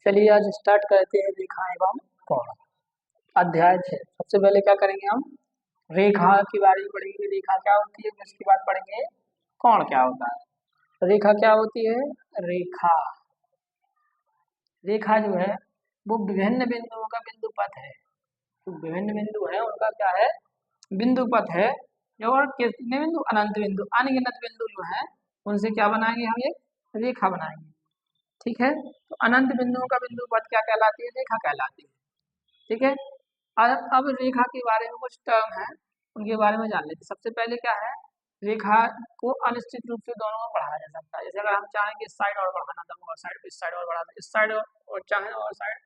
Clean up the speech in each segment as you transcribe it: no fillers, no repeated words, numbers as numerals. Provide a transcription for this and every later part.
चलिए आज स्टार्ट करते हैं रेखा एवं कोण। अध्याय 6। सबसे पहले क्या करेंगे हम रेखा के बारे में पढ़ेंगे। रेखा क्या होती है, उसके बाद पढ़ेंगे कोण क्या होता है। रेखा क्या होती है? रेखा रेखा जो है वो विभिन्न बिंदुओं का बिंदु पथ है। तो विभिन्न बिंदु है उनका क्या है? बिंदु पथ है। और कितने बिंदु? अनंत बिंदु, अनगिनत बिंदु जो है उनसे क्या बनाएंगे हम? एक रेखा बनाएंगे। ठीक है, तो अनंत बिंदुओं का बिंदु पथ क्या कहलाती है? रेखा कहलाती है। ठीक है, अब रेखा के बारे में कुछ टर्म है, उनके बारे में जान लेते हैं। सबसे पहले क्या है, रेखा को अनिश्चित रूप से दोनों में बढ़ाया जा सकता है। जैसे अगर हम चाहें कि इस साइड और बढ़ाना तो और साइड, इस साइड और बढ़ाना, इस साइड और चाहें और साइड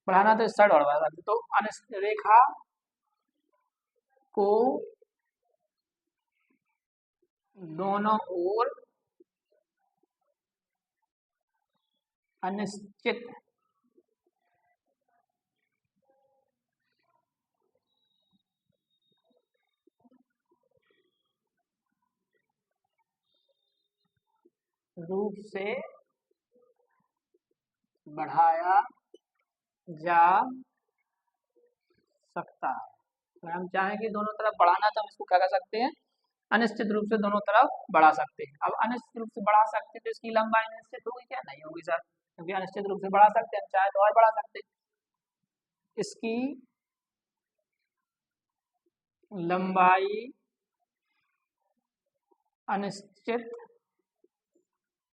बढ़ाना तो इस साइड और बढ़ा सकते। तो रेखा को दोनों ओर अनिश्चित रूप से बढ़ाया जा सकता है। अगर हम चाहें कि दोनों तरफ बढ़ाना तो हम इसको क्या कर सकते हैं? अनिश्चित रूप से दोनों तरफ बढ़ा सकते हैं। अब अनिश्चित रूप से बढ़ा सकते हैं तो इसकी लंबाई निश्चित होगी क्या? नहीं होगी सर, क्योंकि अनिश्चित रूप से बढ़ा सकते हैं, हम चाहे तो और बढ़ा सकते हैं। इसकी लंबाई अनिश्चित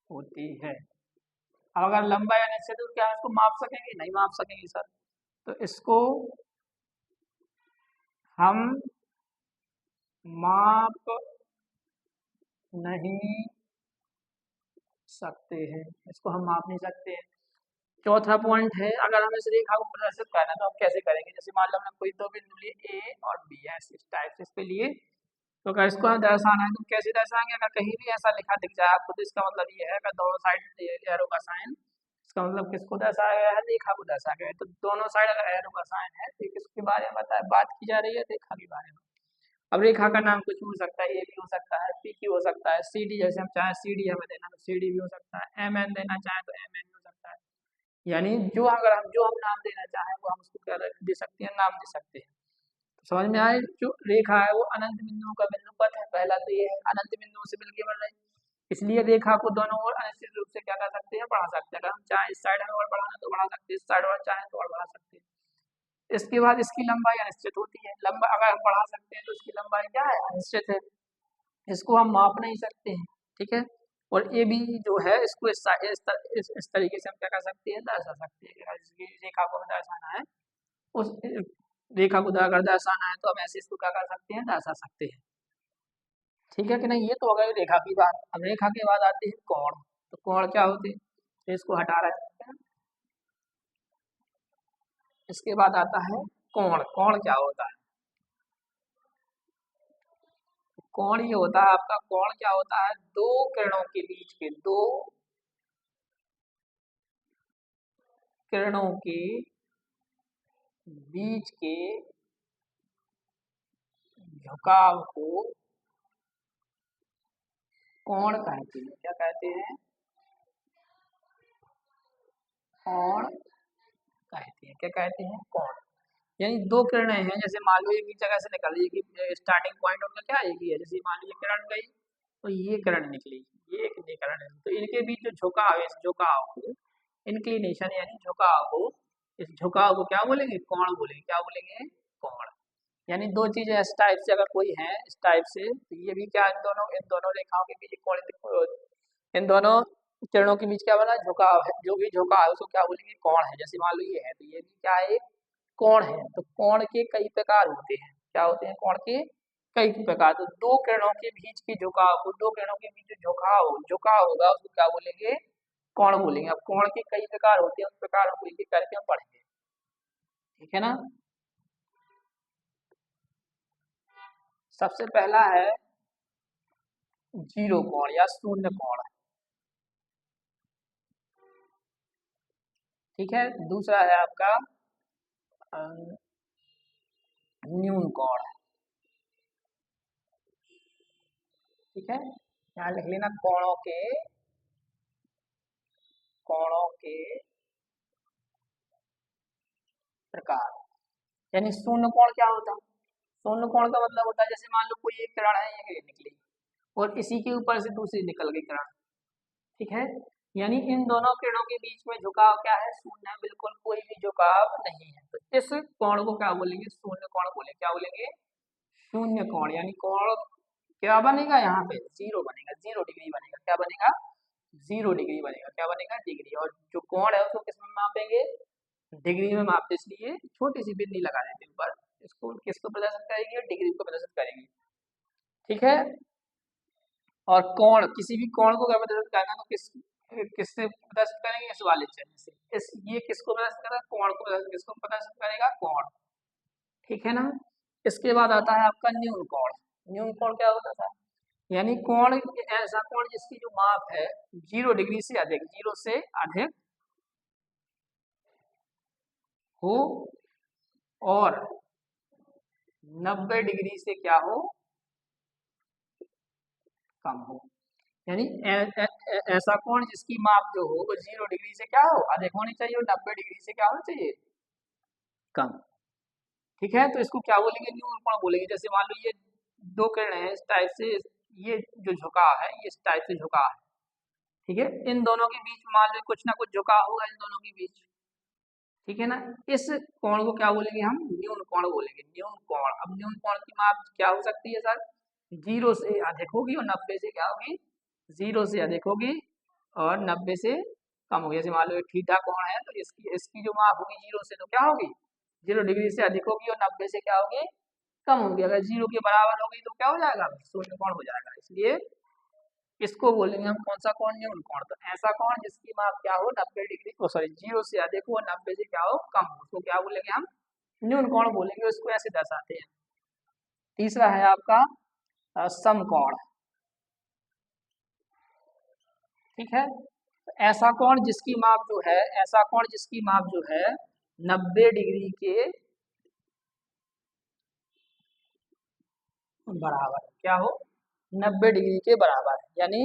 होती है। अब अगर लंबाई अनिश्चित हो, क्या हम इसको माप सकेंगे? नहीं माप सकेंगे सर। तो इसको हम माप नहीं सकते हैं, इसको हम माप नहीं सकते हैं। चौथा पॉइंट है, अगर हम इस रेखा को प्रदर्शित करना है तो हम कैसे करेंगे? जैसे मान लो हमने कोई दो बिंदु लिए ए और बी है, इस टाइप से इस पे लिए, तो अगर इसको हमें दर्शाना है तो कैसे दर्शाएंगे? अगर कहीं भी ऐसा लिखा दिख जाए आपको तो इसका मतलब ये है, अगर दोनों साइड एरो का साइन, इसका मतलब किसको दर्शाया गया है? रेखा को दर्शाया गया है। तो दोनों साइड अगर एरो का साइन है तो किसके बारे में बात की जा रही है? रेखा के बारे में। अब रेखा का नाम कुछ भी हो सकता है, ए भी हो सकता है, पी क्यू हो सकता है, सी डी, जैसे हम चाहें सी डी हमें देना तो सी डी भी हो सकता है, एम एन देना चाहें तो एम एन भी हो सकता है। यानी जो हम नाम देना चाहें वो हम उसको क्या दे सकते हैं? नाम दे सकते हैं। तो समझ में आए? जो रेखा है वो अनंत बिंदुओं का बिंदु पथ है। पहला तो ये है, अनंत बिंदुओं से मिलकर बन रही, इसलिए रेखा को दोनों ओर अनिश्चित रूप से क्या कर सकते हैं? बढ़ा सकते हैं। अगर हम चाहें इस साइड और बढ़ाना तो बढ़ा सकते हैं, इस साइड और चाहें तो और बढ़ा सकते हैं। इसके बाद इसकी लंबाई अनिश्चित होती है। लंबा अगर हम बढ़ा सकते हैं तो इसकी लंबाई क्या है? अनिश्चित है। इसको हम माप नहीं सकते हैं। ठीक है, और ये भी जो है इसको इस तरीके से हम क्या कर सकते हैं? दर्शा सकते हैं। अगर इसकी रेखा को हमें दर्शाना है, उस रेखा को अगर दर्शाना है तो हम ऐसे इसको क्या कर सकते हैं? दर्शा सकते हैं। ठीक है कि नहीं? ये तो हो गई रेखा की बात। अब रेखा के बाद आते हैं कोण। तो कोण क्या होते हैं? तो इसको हटा रहे हैं। इसके बाद आता है कोण। कोण क्या होता है? कोण ये होता है आपका, कोण क्या होता है? दो किरणों के बीच के, दो किरणों के बीच के झुकाव को कोण कहते हैं। क्या कहते हैं? कोण कहते हैं। क्या कहते हैं? कोण। यानी दो किरणें हैं, जैसे मान लो एक ही जगह से निकल रही है कि स्टार्टिंग पॉइंट उनका क्या एक ही है। जैसे मान लीजिए किरण गई तो ये किरण निकली, ये एक किरण है, तो इनके बीच जो झुकाव है, इस झुकाव को इंक्लिनेशन यानी झुकाव को, इस झुकाव को क्या बोलेंगे? कोण बोलेंगे। क्या बोलेंगे? कोण। यानी दो चीजें इस टाइप से अगर कोई है इस टाइप से, तो ये भी क्या, इन दोनों रेखाओं के बीच कोण, इन दोनों किरणों के बीच क्या बना? झुकाव है। जो भी झुकाव है उसको क्या बोलेंगे? कोण है। जैसे मान लो ये है तो ये भी क्या है? एक कोण है। तो कोण के कई प्रकार होते हैं। क्या होते हैं? कोण के कई प्रकार। तो दो किरणों के बीच के झुकाव को, दो किरणों के बीच जो झुकाव होगा उसको क्या बोलेंगे? कोण बोलेंगे। अब कोण के कई प्रकार होते हैं, उन प्रकारों को एक एक करके हम पढ़ेंगे। ठीक है ना? सबसे पहला है जीरो कोण या शून्य कोण। ठीक है, दूसरा है आपका न्यून कोण। ठीक है, यहाँ लिख लेना, कोणों के प्रकार। यानी शून्य कोण क्या होता है? शून्य कोण का मतलब होता है जैसे मान लो कोई एक किरण है ये निकली और इसी के ऊपर से दूसरी निकल गई किरण, ठीक है, यानी इन दोनों किरणों के बीच में झुकाव क्या है? शून्य है, बिल्कुल कोई भी झुकाव नहीं है। तो इस कोण को क्या बोलेंगे? शून्य कोण बोलेंगे। क्या बोलेंगे? शून्य कोण। यानी कोण क्या बनेगा? यहाँ पे जीरो बनेगा, 0 डिग्री बनेगा। क्या बनेगा? 0 डिग्री बनेगा। क्या बनेगा? डिग्री। और जो कोण है उसको किस में मापेंगे? डिग्री में मापते, इसलिए छोटी सी बिंदी लगा देते हैं ऊपर। इसको किसको प्रदर्शित करेंगे? डिग्री को प्रदर्शित करेंगे, ठीक है। और कोण, किसी भी कोण को क्या प्रदर्शित करना तो किससे प्रदर्शित करेंगे? इस वाले चिन्ह से। इस ये किसको प्रदर्शित करेगा? कोण को प्रदर्शित, किसको प्रदर्शित करेगा? कोण, ठीक है ना। इसके बाद आता है आपका न्यून कोण। न्यून कोण क्या होता था? यानी कोण, ऐसा कोण जिसकी जो माप है 0 डिग्री से अधिक, 0 से अधिक हो और 90 डिग्री से क्या हो? कम हो। यानी ऐसा कोण जिसकी माप जो हो वो 0 डिग्री से क्या हो? अधिक होनी चाहिए और 90 डिग्री से क्या होना चाहिए? कम, ठीक है। तो इसको क्या बोलेंगे? न्यून कोण बोलेंगे। जैसे मान लो ये दो किरण है इस टाइप से, ये जो झुकाव है ये इस टाइप से झुकाव है, ठीक है। इन दोनों के बीच मान लो कुछ ना कुछ झुकाव होगा इन दोनों के बीच, ठीक है ना। इस कोण को क्या बोलेंगे? हम न्यून कोण बोलेंगे। न्यून कोण। अब न्यून कोण की माप क्या हो सकती है सर? 0 से अधिक होगी और 90 से क्या होगी? 0 से अधिक होगी और 90 से कम होगी। जैसे मान लो थीटा कोण है तो इसकी इसकी जो माप होगी 0 से तो क्या होगी? 0 डिग्री से अधिक होगी और 90 से क्या होगी? कम होगी। अगर 0 के बराबर होगी तो क्या हो जाएगा? शून्य कोण हो जाएगा। इसलिए इसको बोलेंगे हम कौन सा कोण? न्यून कोण। तो ऐसा कोण जिसकी माप क्या हो? 90 डिग्री, ओ सॉरी 0 से अधिक हो और 90 से क्या हो? कम हो, उसको क्या बोलेंगे? हम न्यून कोण बोलेंगे। उसको ऐसे दर्शाते हैं। तीसरा है आपका समकोण, ठीक है। तो ऐसा कोण जिसकी माप जो है, ऐसा कोण जिसकी माप जो है 90 डिग्री के बराबर, क्या हो? 90 डिग्री के बराबर। यानी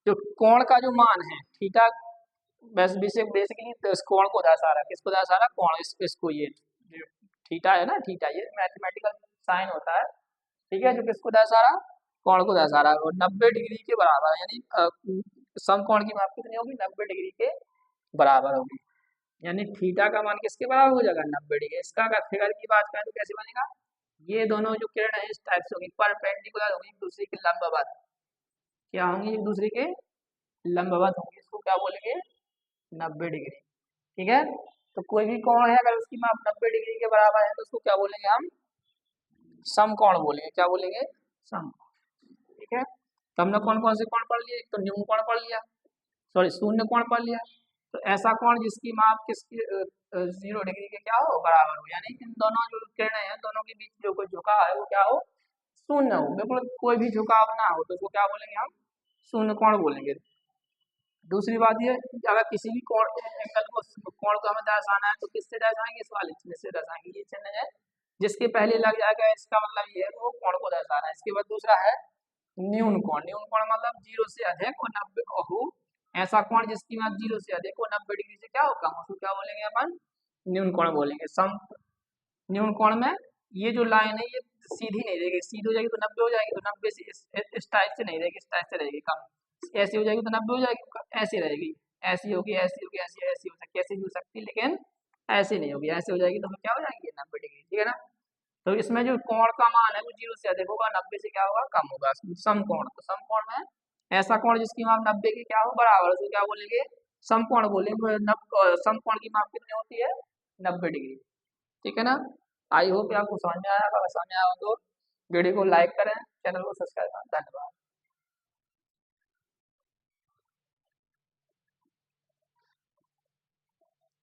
जो कोण का जो मान है थीटा, बस बेसिकली तो इस कोण को दर्शा रहा है। किसको दर्शा रहा है? कोण। इसको ये जो थीटा है ना, थीटा ये मैथमेटिकल साइन होता है, ठीक है, जो किसको दर्शा रहा? कोण को दर्शा रहा है। और 90 डिग्री के बराबर है, यानी समकोण की माप कितनी होगी? 90 डिग्री के बराबर होगी। यानी थीटा का मान किसके बराबर हो जाएगा? 90 डिग्री। इसका अगर फिगर की बात करें तो कैसे बनेगा? ये दोनों जो किरण है इस टाइप से होगी, परपेंडिकुलर होंगी एक दूसरे के लंबवत। क्या होंगी? एक दूसरे के लंबवत होंगी। इसको क्या बोलेंगे? 90 डिग्री, ठीक है। तो कोई भी कोण है अगर उसकी माप 90 डिग्री के बराबर है तो उसको क्या बोलेंगे? हम समकोण बोलेंगे। क्या बोलेंगे? समकोण, ठीक है। तो हमने कौन कौन से कोण पढ़ लिए? एक तो न्यून कोण पढ़ लिया, सॉरी शून्य कोण पढ़ लिया। तो ऐसा कोण जिसकी माप किसकी 0 डिग्री के क्या हो? बराबर हो। यानी इन दोनों जो किरणें हैं दोनों के बीच जो कोई झुकाव है वो क्या हो? शून्य हो, बिल्कुल कोई भी झुकाव ना हो, तो उसको क्या बोलेंगे? हम शून्य कोण बोलेंगे। दूसरी बात ये कि अगर किसी भी कोण एंगल को, कोण को हमें दर्शाना है तो किससे दर्शाएंगे? इस वाले चिन्ह से दर्शाएंगे। ये चिन्ह है जिसके पहले लग जाएगा इसका मतलब ये है वो कोण को दर्शाना है। इसके बाद दूसरा है न्यून कोण। न्यून कोण मतलब 0 से अधिक और 90 हो। ऐसा कोण जिसकी माप 0 से अधिक हो 90 डिग्री से क्या हो? कम। उसको क्या बोलेंगे? अपन न्यून कोण बोलेंगे। सम न्यून कोण में ये जो लाइन है ये सीधी नहीं रहेगी, सीधी हो जाएगी तो 90 हो जाएगी, तो 90 से इस टाइप से नहीं रहेगी, इस टाइप से रहेगी कम। ऐसी हो जाएगी तो 90 हो जाएगी, ऐसी रहेगी, ऐसी होगी, ऐसी होगी, ऐसी ऐसी हो सकती है, ऐसी भी हो सकती है, लेकिन ऐसी नहीं होगी। ऐसी हो जाएगी तो क्या हो जाएगी? 90 डिग्री, ठीक है ना। तो इसमें जो कोण का मान है वो 0 से अधिक होगा, 90 से क्या होगा? कम होगा। समकोण। तो समकोण में ऐसा कोण जिसकी माप 90 के क्या हो? बराबर, उसको क्या बोलेंगे? समकोण बोलेंगे। समकोण की माप कितनी होती है? 90 डिग्री, ठीक है ना। आई होप आपको समझ में आया। अगर समझ में आया हो तो वीडियो को लाइक करें, चैनल को सब्सक्राइब करें। धन्यवाद।